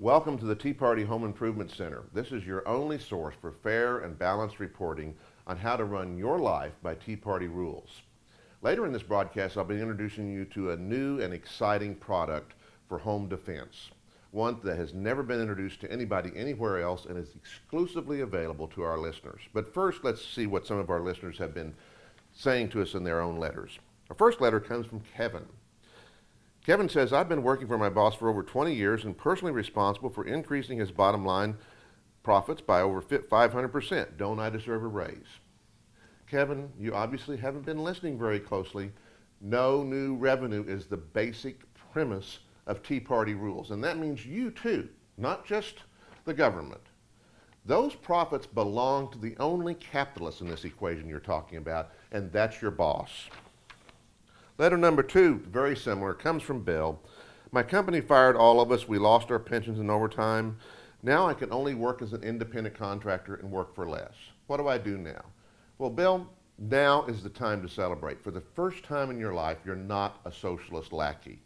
Welcome to the Tea Party Home Improvement Center. This is your only source for fair and balanced reporting on how to run your life by Tea Party rules. Later in this broadcast, I'll be introducing you to a new and exciting product for home defense, one that has never been introduced to anybody anywhere else and is exclusively available to our listeners. But first, let's see what some of our listeners have been saying to us in their own letters. Our first letter comes from Kevin. Kevin says, I've been working for my boss for over 20 years and personally responsible for increasing his bottom line profits by over 500%. Don't I deserve a raise? Kevin, you obviously haven't been listening very closely. No new revenue is the basic premise of Tea Party rules. And that means you too, not just the government. Those profits belong to the only capitalist in this equation you're talking about, and that's your boss. Letter number 2, very similar, comes from Bill. My company fired all of us. We lost our pensions and overtime. Now I can only work as an independent contractor and work for less. What do I do now? Well, Bill, now is the time to celebrate. For the first time in your life, you're not a socialist lackey.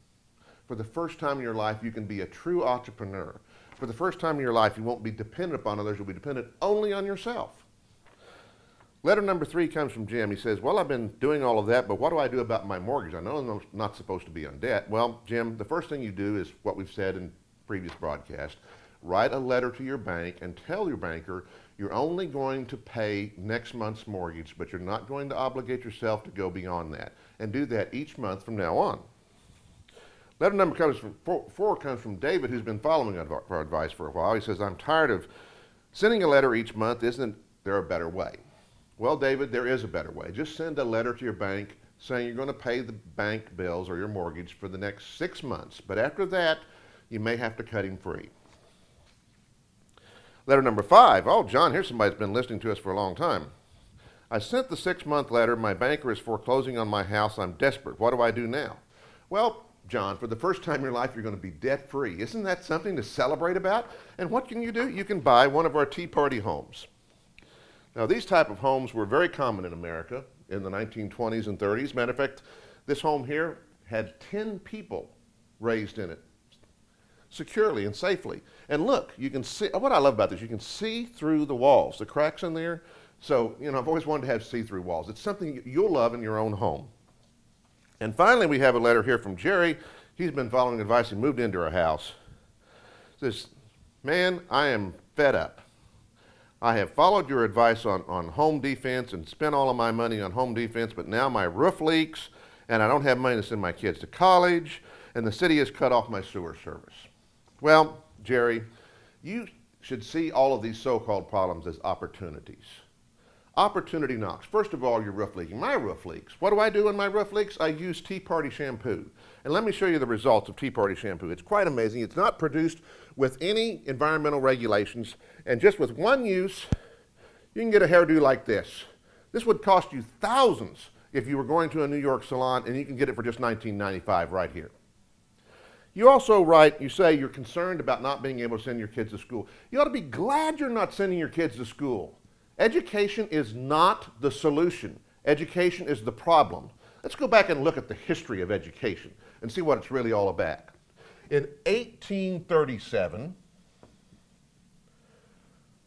For the first time in your life, you can be a true entrepreneur. For the first time in your life, you won't be dependent upon others. You'll be dependent only on yourself. Letter number 3 comes from Jim. He says, well, I've been doing all of that, but what do I do about my mortgage? I know I'm not supposed to be on debt. Well, Jim, the first thing you do is what we've said in previous broadcasts. Write a letter to your bank and tell your banker you're only going to pay next month's mortgage, but you're not going to obligate yourself to go beyond that. And do that each month from now on. Letter number comes from 4 comes from David, who's been following our advice for a while. He says, I'm tired of sending a letter each month. Isn't there a better way? Well, David, there is a better way. Just send a letter to your bank saying you're going to pay the bank bills or your mortgage for the next 6 months. But after that, you may have to cut him free. Letter number 5. Oh, John, here's somebody that's been listening to us for a long time. I sent the 6-month letter. My banker is foreclosing on my house. I'm desperate. What do I do now? Well, John, for the first time in your life, you're going to be debt-free. Isn't that something to celebrate about? And what can you do? You can buy one of our Tea Party homes. Now, these type of homes were very common in America in the 1920s and 30s. Matter of fact, this home here had 10 people raised in it securely and safely. And look, you can see, what I love about this, you can see through the walls, the cracks in there. So, you know, I've always wanted to have see-through walls. It's something you'll love in your own home. And finally, we have a letter here from Jerry. He's been following advice. He moved into our house. Says, man, I am fed up. I have followed your advice on home defense and spent all of my money on home defense, but now my roof leaks and I don't have money to send my kids to college and the city has cut off my sewer service. Well, Jerry, you should see all of these so-called problems as opportunities. Opportunity knocks. First of all, your roof leaking. My roof leaks. What do I do when my roof leaks? I use Tea Party shampoo. And let me show you the results of Tea Party shampoo. It's quite amazing. It's not produced with any environmental regulations. And just with one use, you can get a hairdo like this. This would cost you thousands if you were going to a New York salon, and you can get it for just $19.95 right here. You also write, you say you're concerned about not being able to send your kids to school. You ought to be glad you're not sending your kids to school. Education is not the solution. Education is the problem. Let's go back and look at the history of education and see what it's really all about. In 1837,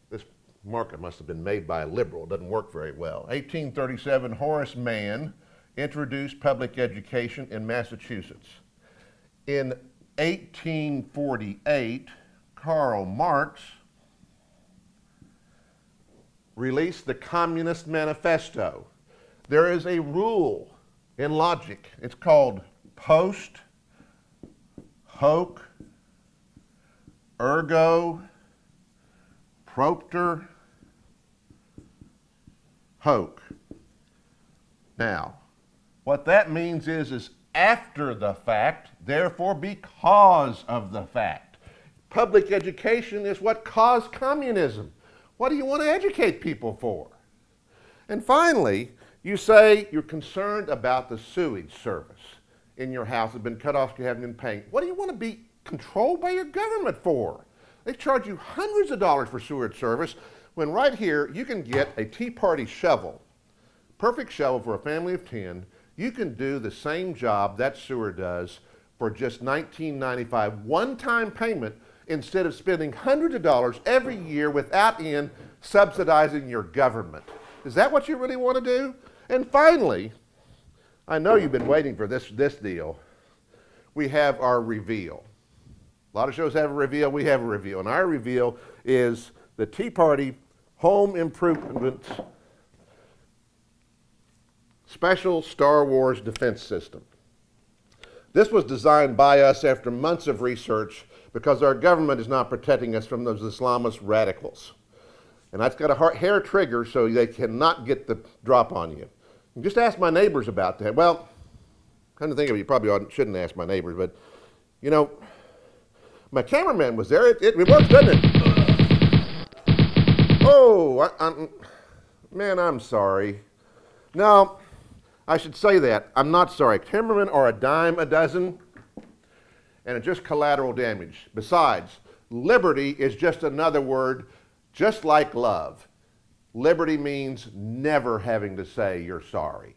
this marker must have been made by a liberal. It doesn't work very well. 1837, Horace Mann introduced public education in Massachusetts. In 1848, Karl Marx released the Communist Manifesto. There is a rule in logic. It's called post hoc ergo propter hoc. Now, what that means is after the fact, therefore because of the fact. Public education is what caused communism. What do you want to educate people for? And finally, you say you're concerned about the sewage service in your house has been cut off, you haven't been paying. What do you want to be controlled by your government for? They charge you hundreds of dollars for sewage service, when right here you can get a Tea Party shovel, perfect shovel for a family of 10. You can do the same job that sewer does for just $19.95, one-time payment, instead of spending hundreds of dollars every year without end subsidizing your government. Is that what you really want to do? And finally, I know you've been waiting for this deal. We have our reveal. A lot of shows have a reveal. We have a reveal. And our reveal is the Tea Party Home Improvement Special Star Wars Defense System. This was designed by us after months of research because our government is not protecting us from those Islamist radicals. And that's got a hair trigger so they cannot get the drop on you. And just ask my neighbors about that. Well, come to think of it, you probably shouldn't ask my neighbors, but you know, my cameraman was there. It works, doesn't it? Oh, man, I'm sorry. No, I should say that. I'm not sorry. Cameramen are a dime a dozen, and it's just collateral damage. Besides, liberty is just another word, just like love. Liberty means never having to say you're sorry.